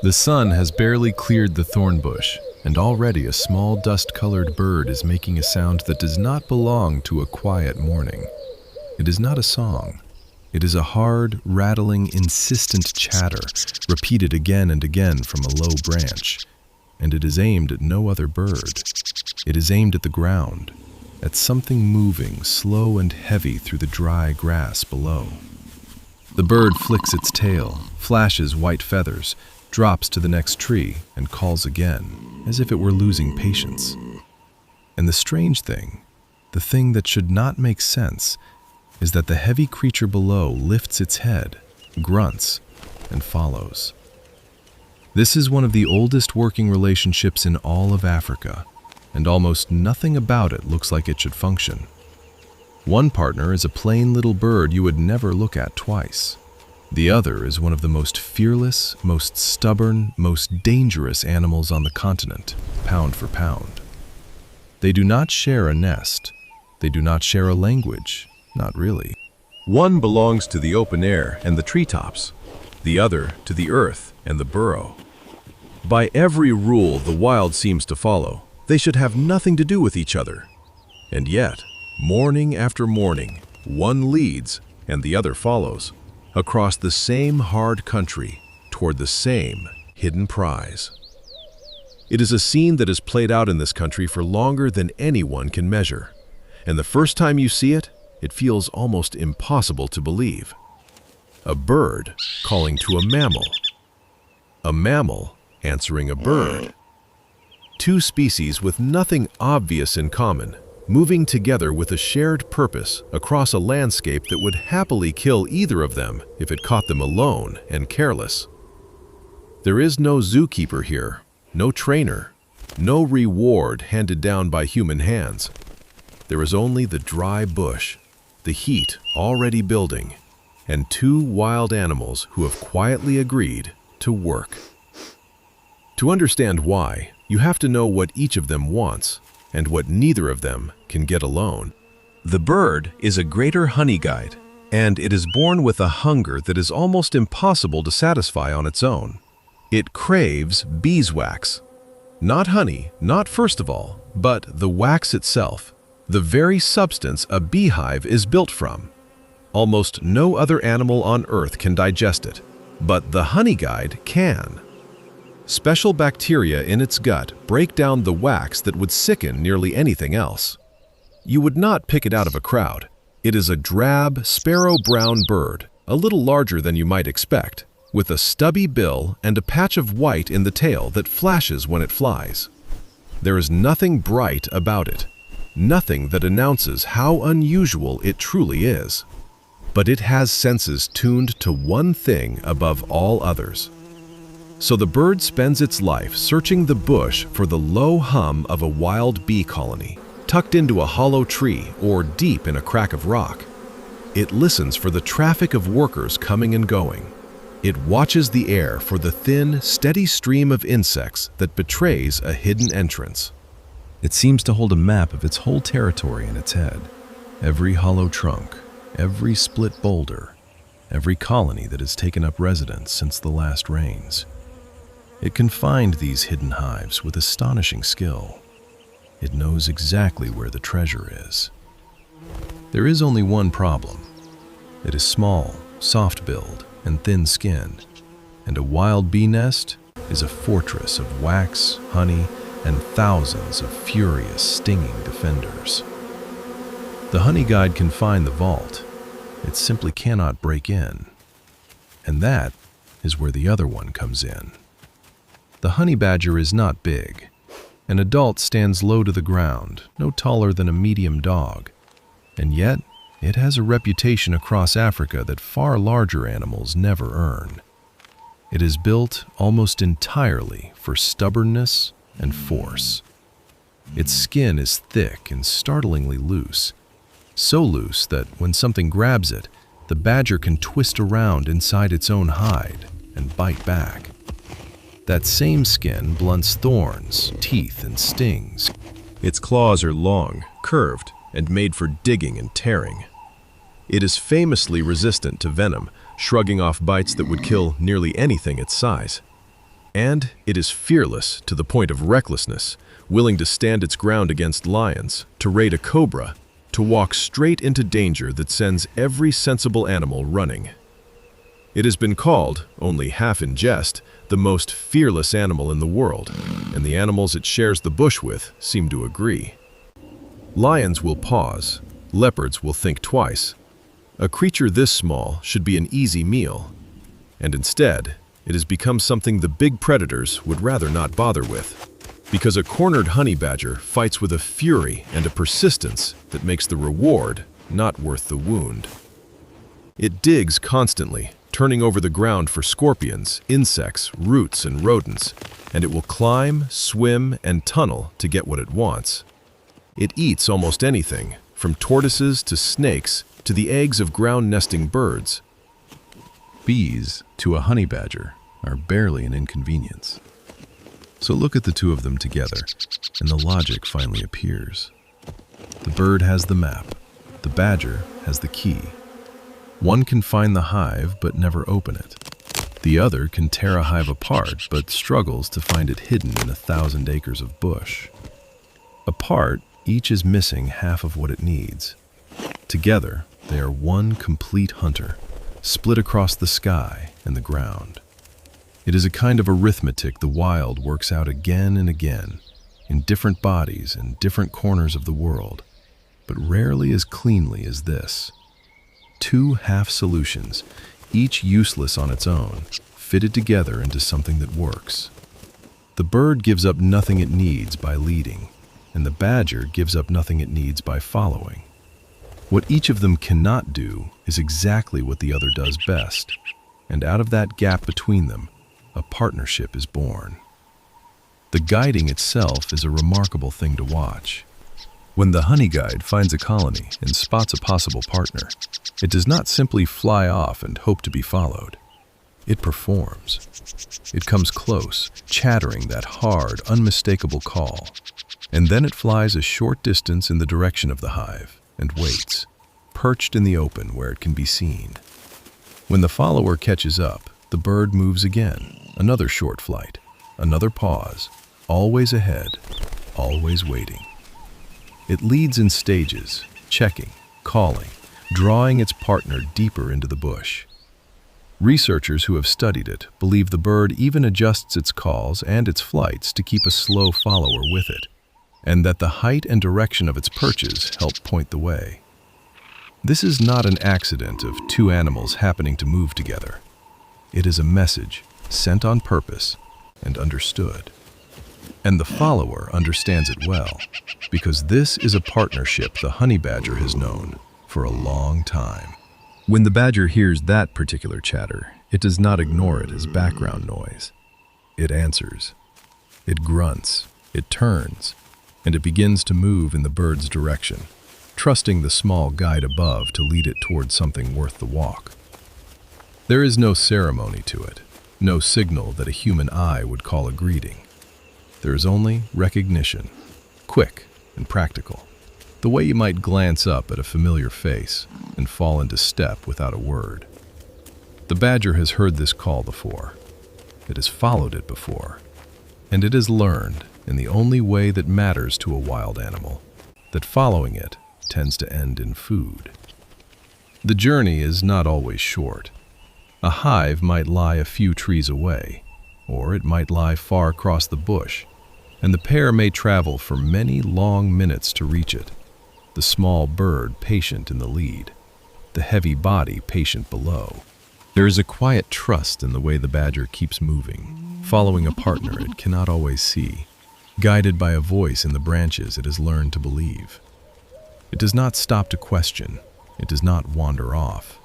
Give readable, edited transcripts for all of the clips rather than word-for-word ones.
The sun has barely cleared the thorn bush, and already a small dust-colored bird is making a sound that does not belong to a quiet morning. It is not a song. It is a hard, rattling, insistent chatter, repeated again and again from a low branch. And it is aimed at no other bird. It is aimed at the ground, at something moving slow and heavy through the dry grass below. The bird flicks its tail, flashes white feathers, drops to the next tree, and calls again, as if it were losing patience. And the strange thing, the thing that should not make sense, is that the heavy creature below lifts its head, grunts, and follows. This is one of the oldest working relationships in all of Africa, and almost nothing about it looks like it should function. One partner is a plain little bird you would never look at twice. The other is one of the most fearless, most stubborn, most dangerous animals on the continent, pound for pound. They do not share a nest. They do not share a language, not really. One belongs to the open air and the treetops, the other to the earth and the burrow. By every rule the wild seems to follow, they should have nothing to do with each other. And yet, morning after morning, one leads and the other follows, across the same hard country, toward the same hidden prize. It is a scene that has played out in this country for longer than anyone can measure. And the first time you see it, it feels almost impossible to believe. A bird calling to a mammal. A mammal answering a bird. Two species with nothing obvious in common, moving together with a shared purpose across a landscape that would happily kill either of them if it caught them alone and careless. There is no zookeeper here, no trainer, no reward handed down by human hands. There is only the dry bush, the heat already building, and two wild animals who have quietly agreed to work. To understand why, you have to know what each of them wants and what neither of them can get alone. The bird is a Greater Honeyguide, and it is born with a hunger that is almost impossible to satisfy on its own. It craves beeswax. Not honey, not first of all, but the wax itself, the very substance a beehive is built from. Almost no other animal on Earth can digest it, but the honeyguide can. Special bacteria in its gut break down the wax that would sicken nearly anything else. You would not pick it out of a crowd. It is a drab, sparrow-brown bird, a little larger than you might expect, with a stubby bill and a patch of white in the tail that flashes when it flies. There is nothing bright about it, nothing that announces how unusual it truly is. But it has senses tuned to one thing above all others. So the bird spends its life searching the bush for the low hum of a wild bee colony, tucked into a hollow tree or deep in a crack of rock. It listens for the traffic of workers coming and going. It watches the air for the thin, steady stream of insects that betrays a hidden entrance. It seems to hold a map of its whole territory in its head. Every hollow trunk, every split boulder, every colony that has taken up residence since the last rains. It can find these hidden hives with astonishing skill. It knows exactly where the treasure is. There is only one problem. It is small, soft-billed, and thin-skinned, and a wild bee nest is a fortress of wax, honey, and thousands of furious, stinging defenders. The honeyguide can find the vault. It simply cannot break in. And that is where the other one comes in. The honey badger is not big. An adult stands low to the ground, no taller than a medium dog. And yet, it has a reputation across Africa that far larger animals never earn. It is built almost entirely for stubbornness and force. Its skin is thick and startlingly loose, so loose that when something grabs it, the badger can twist around inside its own hide and bite back. That same skin blunts thorns, teeth, and stings. Its claws are long, curved, and made for digging and tearing. It is famously resistant to venom, shrugging off bites that would kill nearly anything its size. And it is fearless to the point of recklessness, willing to stand its ground against lions, to raid a cobra, to walk straight into danger that sends every sensible animal running. It has been called, only half in jest, the most fearless animal in the world, and the animals it shares the bush with seem to agree. Lions will pause, leopards will think twice. A creature this small should be an easy meal, and instead, it has become something the big predators would rather not bother with, because a cornered honey badger fights with a fury and a persistence that makes the reward not worth the wound. It digs constantly, turning over the ground for scorpions, insects, roots, and rodents, and it will climb, swim, and tunnel to get what it wants. It eats almost anything, from tortoises to snakes to the eggs of ground-nesting birds. Bees, to a honey badger, are barely an inconvenience. So look at the two of them together, and the logic finally appears. The bird has the map, the badger has the key. One can find the hive but never open it. The other can tear a hive apart but struggles to find it hidden in 1,000 acres of bush. Apart, each is missing half of what it needs. Together, they are one complete hunter, split across the sky and the ground. It is a kind of arithmetic the wild works out again and again, in different bodies and different corners of the world, but rarely as cleanly as this. Two half solutions, each useless on its own, fitted together into something that works. The bird gives up nothing it needs by leading, and the badger gives up nothing it needs by following. What each of them cannot do is exactly what the other does best, and out of that gap between them, a partnership is born. The guiding itself is a remarkable thing to watch. When the Honeyguide finds a colony and spots a possible partner, it does not simply fly off and hope to be followed. It performs. It comes close, chattering that hard, unmistakable call, and then it flies a short distance in the direction of the hive and waits, perched in the open where it can be seen. When the follower catches up, the bird moves again, another short flight, another pause, always ahead, always waiting. It leads in stages, checking, calling, drawing its partner deeper into the bush. Researchers who have studied it believe the bird even adjusts its calls and its flights to keep a slow follower with it, and that the height and direction of its perches help point the way. This is not an accident of two animals happening to move together. It is a message sent on purpose and understood. And the follower understands it well, because this is a partnership the honey badger has known for a long time. When the badger hears that particular chatter, it does not ignore it as background noise. It answers. It grunts, it turns, and it begins to move in the bird's direction, trusting the small guide above to lead it towards something worth the walk. There is no ceremony to it, no signal that a human eye would call a greeting. There is only recognition, quick and practical, the way you might glance up at a familiar face and fall into step without a word. The badger has heard this call before. It has followed it before, and it has learned, in the only way that matters to a wild animal, that following it tends to end in food. The journey is not always short. A hive might lie a few trees away, or it might lie far across the bush, and the pair may travel for many long minutes to reach it, the small bird patient in the lead, the heavy body patient below. There is a quiet trust in the way the badger keeps moving, following a partner it cannot always see, guided by a voice in the branches it has learned to believe. It does not stop to question. It does not wander off.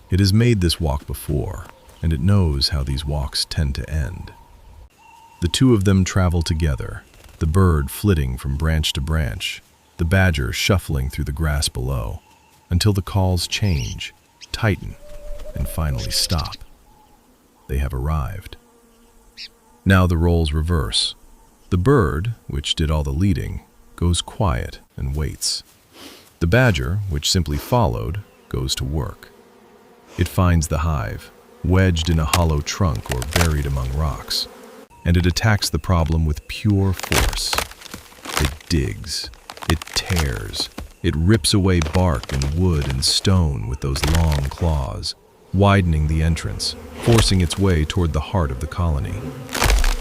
It has made this walk before, and it knows how these walks tend to end. The two of them travel together, the bird flitting from branch to branch, the badger shuffling through the grass below, until the calls change, tighten, and finally stop. They have arrived. Now the roles reverse. The bird, which did all the leading, goes quiet and waits. The badger, which simply followed, goes to work. It finds the hive, wedged in a hollow trunk or buried among rocks. and it attacks the problem with pure force. It digs, it tears, it rips away bark and wood and stone with those long claws, widening the entrance, forcing its way toward the heart of the colony.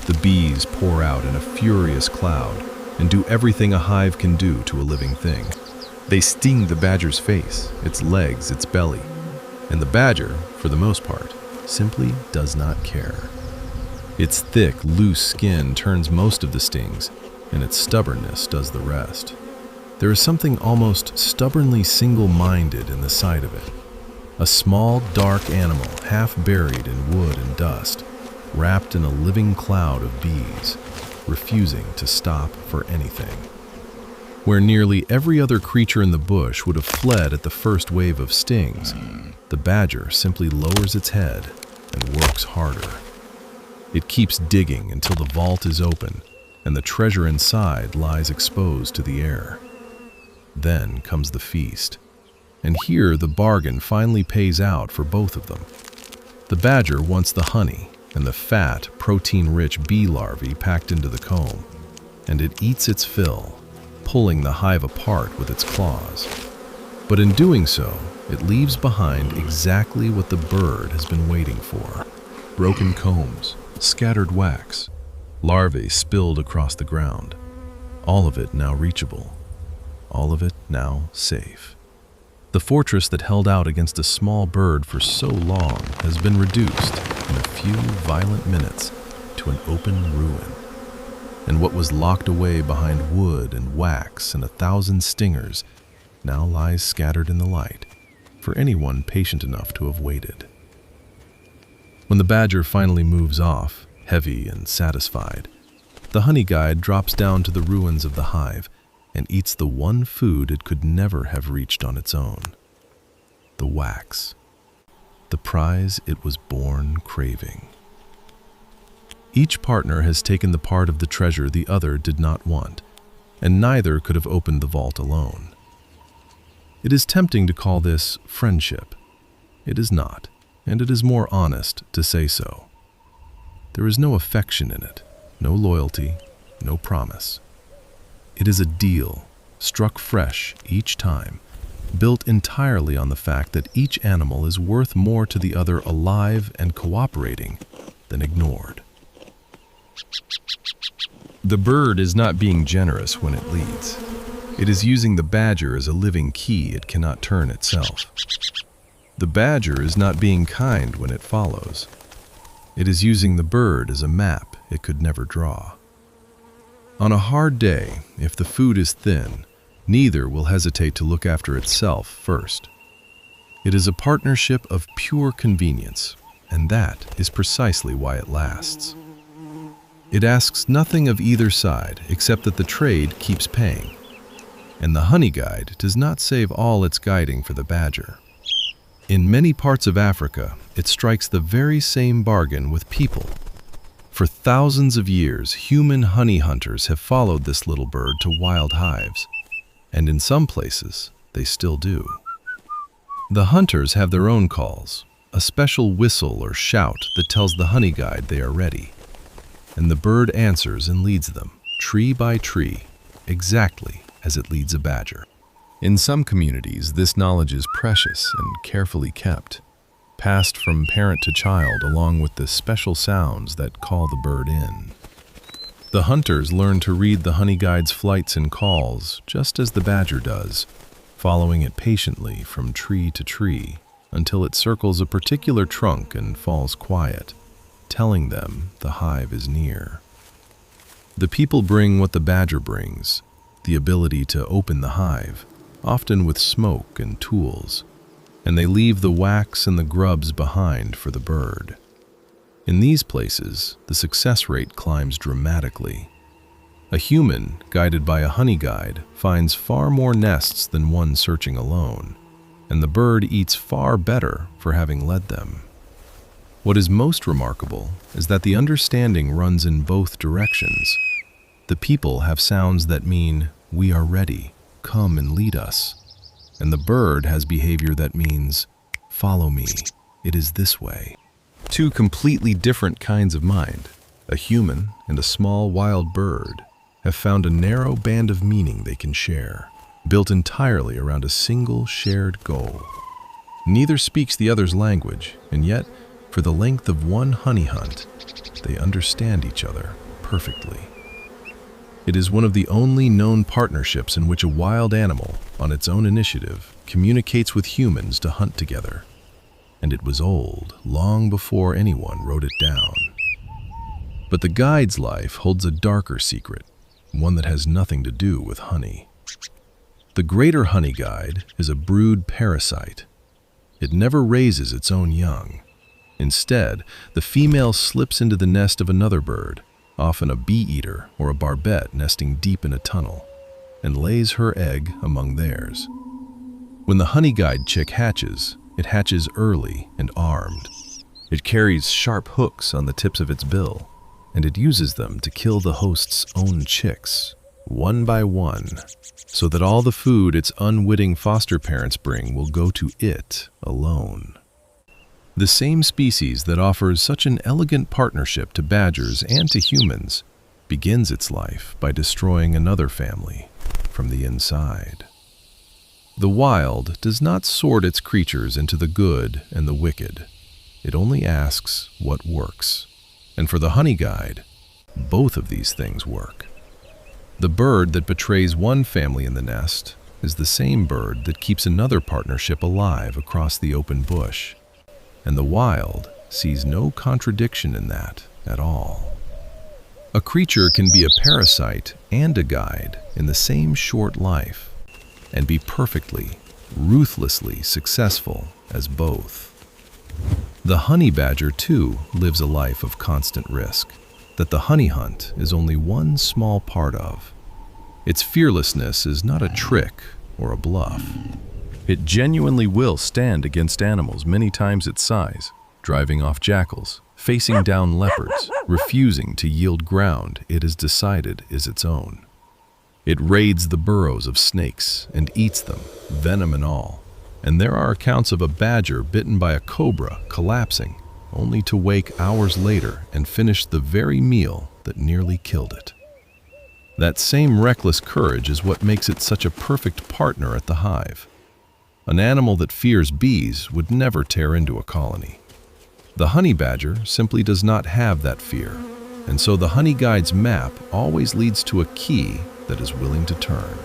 The bees pour out in a furious cloud and do everything a hive can do to a living thing. They sting the badger's face, its legs, its belly, and the badger, for the most part, simply does not care. Its thick, loose skin turns most of the stings, and its stubbornness does the rest. There is something almost stubbornly single-minded in the sight of it. A small, dark animal, half buried in wood and dust, wrapped in a living cloud of bees, refusing to stop for anything. Where nearly every other creature in the bush would have fled at the first wave of stings, the badger simply lowers its head and works harder. It keeps digging until the vault is open and the treasure inside lies exposed to the air. Then comes the feast, and here the bargain finally pays out for both of them. The badger wants the honey and the fat, protein-rich bee larvae packed into the comb, and it eats its fill, pulling the hive apart with its claws. But in doing so, it leaves behind exactly what the bird has been waiting for: broken combs, scattered wax, larvae spilled across the ground, all of it now reachable, all of it now safe. The fortress that held out against a small bird for so long has been reduced in a few violent minutes to an open ruin. And what was locked away behind wood and wax and 1,000 stingers now lies scattered in the light for anyone patient enough to have waited. When the badger finally moves off, heavy and satisfied, the Honeyguide drops down to the ruins of the hive and eats the one food it could never have reached on its own: the wax, the prize it was born craving. Each partner has taken the part of the treasure the other did not want, and neither could have opened the vault alone. It is tempting to call this friendship. It is not, and it is more honest to say so. There is no affection in it, no loyalty, no promise. It is a deal, struck fresh each time, built entirely on the fact that each animal is worth more to the other alive and cooperating than ignored. The bird is not being generous when it leads. It is using the badger as a living key it cannot turn itself. The badger is not being kind when it follows. It is using the bird as a map it could never draw. On a hard day, if the food is thin, neither will hesitate to look after itself first. It is a partnership of pure convenience, and that is precisely why it lasts. It asks nothing of either side except that the trade keeps paying, and the Honeyguide does not save all its guiding for the badger. In many parts of Africa, it strikes the very same bargain with people. For thousands of years, human honey hunters have followed this little bird to wild hives, and in some places, they still do. The hunters have their own calls, a special whistle or shout that tells the Honeyguide they are ready, and the bird answers and leads them, tree by tree, exactly as it leads a badger. In some communities, this knowledge is precious and carefully kept, passed from parent to child along with the special sounds that call the bird in. The hunters learn to read the Honeyguide's flights and calls just as the badger does, following it patiently from tree to tree until it circles a particular trunk and falls quiet, telling them the hive is near. The people bring what the badger brings, the ability to open the hive, often with smoke and tools, and they leave the wax and the grubs behind for the bird. In these places, the success rate climbs dramatically. A human, guided by a Honeyguide, finds far more nests than one searching alone, and the bird eats far better for having led them. What is most remarkable is that the understanding runs in both directions. The people have sounds that mean, "We are ready, come and lead us," and the bird has behavior that means, "Follow me, it is this way." Two completely different kinds of mind, A human and a small wild bird have found a narrow band of meaning they can share, built entirely around a single shared goal. Neither speaks the other's language, and yet, for the length of one honey hunt, they understand each other perfectly. It is one of the only known partnerships in which a wild animal, on its own initiative, communicates with humans to hunt together. And it was old, long before anyone wrote it down. But the guide's life holds a darker secret, one that has nothing to do with honey. The Greater Honeyguide is a brood parasite. It never raises its own young. Instead, the female slips into the nest of another bird, often a bee-eater or a barbet nesting deep in a tunnel, and lays her egg among theirs. When the honeyguide chick hatches, it hatches early and armed. It carries sharp hooks on the tips of its bill, and it uses them to kill the host's own chicks, one by one, so that all the food its unwitting foster parents bring will go to it alone. The same species that offers such an elegant partnership to badgers and to humans begins its life by destroying another family from the inside. The wild does not sort its creatures into the good and the wicked. It only asks what works. And for the honeyguide, both of these things work. The bird that betrays one family in the nest is the same bird that keeps another partnership alive across the open bush. And the wild sees no contradiction in that at all. A creature can be a parasite and a guide in the same short life, and be perfectly, ruthlessly successful as both. The honey badger, too, lives a life of constant risk, that the honey hunt is only one small part of. Its fearlessness is not a trick or a bluff. It genuinely will stand against animals many times its size, driving off jackals, facing down leopards, refusing to yield ground it has decided is its own. It raids the burrows of snakes and eats them, venom and all. And there are accounts of a badger bitten by a cobra collapsing, only to wake hours later and finish the very meal that nearly killed it. That same reckless courage is what makes it such a perfect partner at the hive. An animal that fears bees would never tear into a colony. The honey badger simply does not have that fear, and so the honey guide's map always leads to a key that is willing to turn.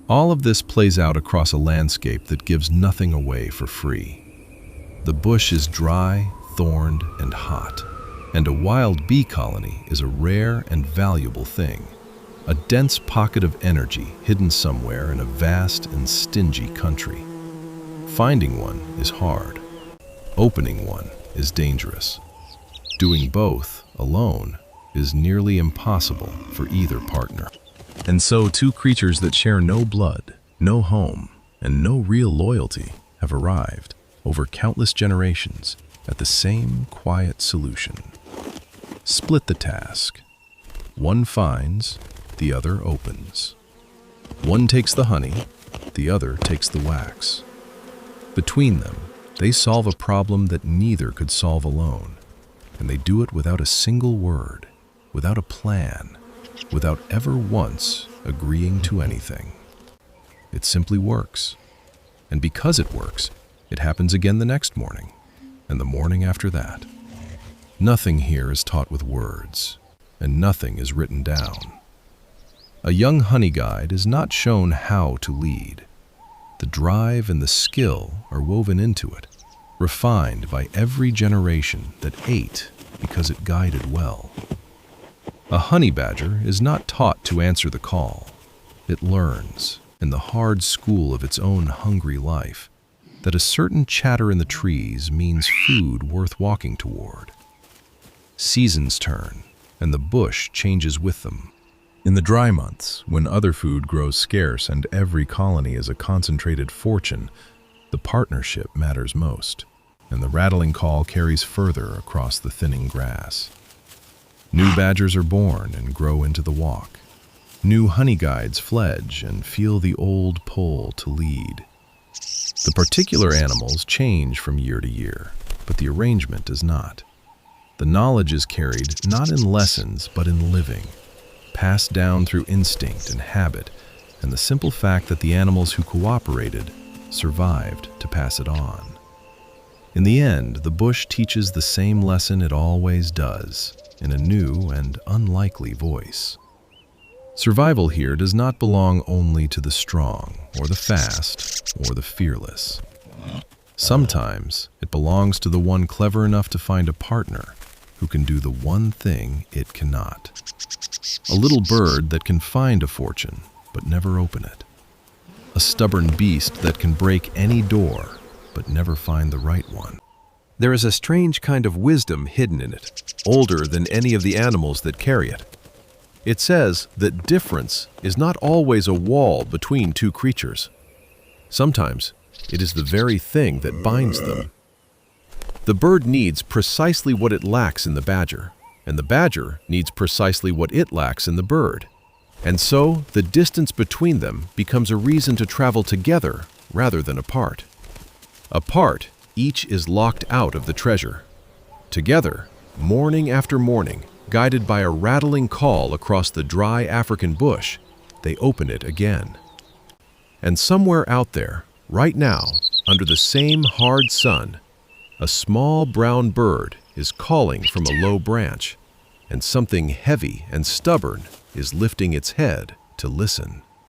All of this plays out across a landscape that gives nothing away for free. The bush is dry, thorned, and hot, and a wild bee colony is a rare and valuable thing, a dense pocket of energy hidden somewhere in a vast and stingy country. Finding one is hard. Opening one is dangerous. Doing both alone is nearly impossible for either partner. And so two creatures that share no blood, no home, and no real loyalty have arrived over countless generations at the same quiet solution. Split the task. One finds, the other opens. One takes the honey, the other takes the wax. Between them, they solve a problem that neither could solve alone, and they do it without a single word, without a plan, without ever once agreeing to anything. It simply works. And because it works, it happens again the next morning, and the morning after that. Nothing here is taught with words, and nothing is written down. A young honey guide is not shown how to lead. The drive and the skill are woven into it, refined by every generation that ate because it guided well. A honey badger is not taught to answer the call. It learns, in the hard school of its own hungry life, that a certain chatter in the trees means food worth walking toward. Seasons turn, and the bush changes with them. In the dry months, when other food grows scarce and every colony is a concentrated fortune, the partnership matters most, and the rattling call carries further across the thinning grass. New badgers are born and grow into the walk. New honey guides fledge and feel the old pull to lead. The particular animals change from year to year, but the arrangement does not. The knowledge is carried not in lessons but in living, passed down through instinct and habit, and the simple fact that the animals who cooperated survived to pass it on. In the end, the bush teaches the same lesson it always does, in a new and unlikely voice. Survival here does not belong only to the strong, or the fast, or the fearless. Sometimes it belongs to the one clever enough to find a partner who can do the one thing it cannot. A little bird that can find a fortune but never open it. A stubborn beast that can break any door but never find the right one. There is a strange kind of wisdom hidden in it, older than any of the animals that carry it. It says that difference is not always a wall between two creatures. Sometimes it is the very thing that binds them. The bird needs precisely what it lacks in the badger, and the badger needs precisely what it lacks in the bird. And so, the distance between them becomes a reason to travel together rather than apart. Apart, each is locked out of the treasure. Together, morning after morning, guided by a rattling call across the dry African bush, they open it again. And somewhere out there, right now, under the same hard sun, a small brown bird is calling from a low branch, and something heavy and stubborn is lifting its head to listen.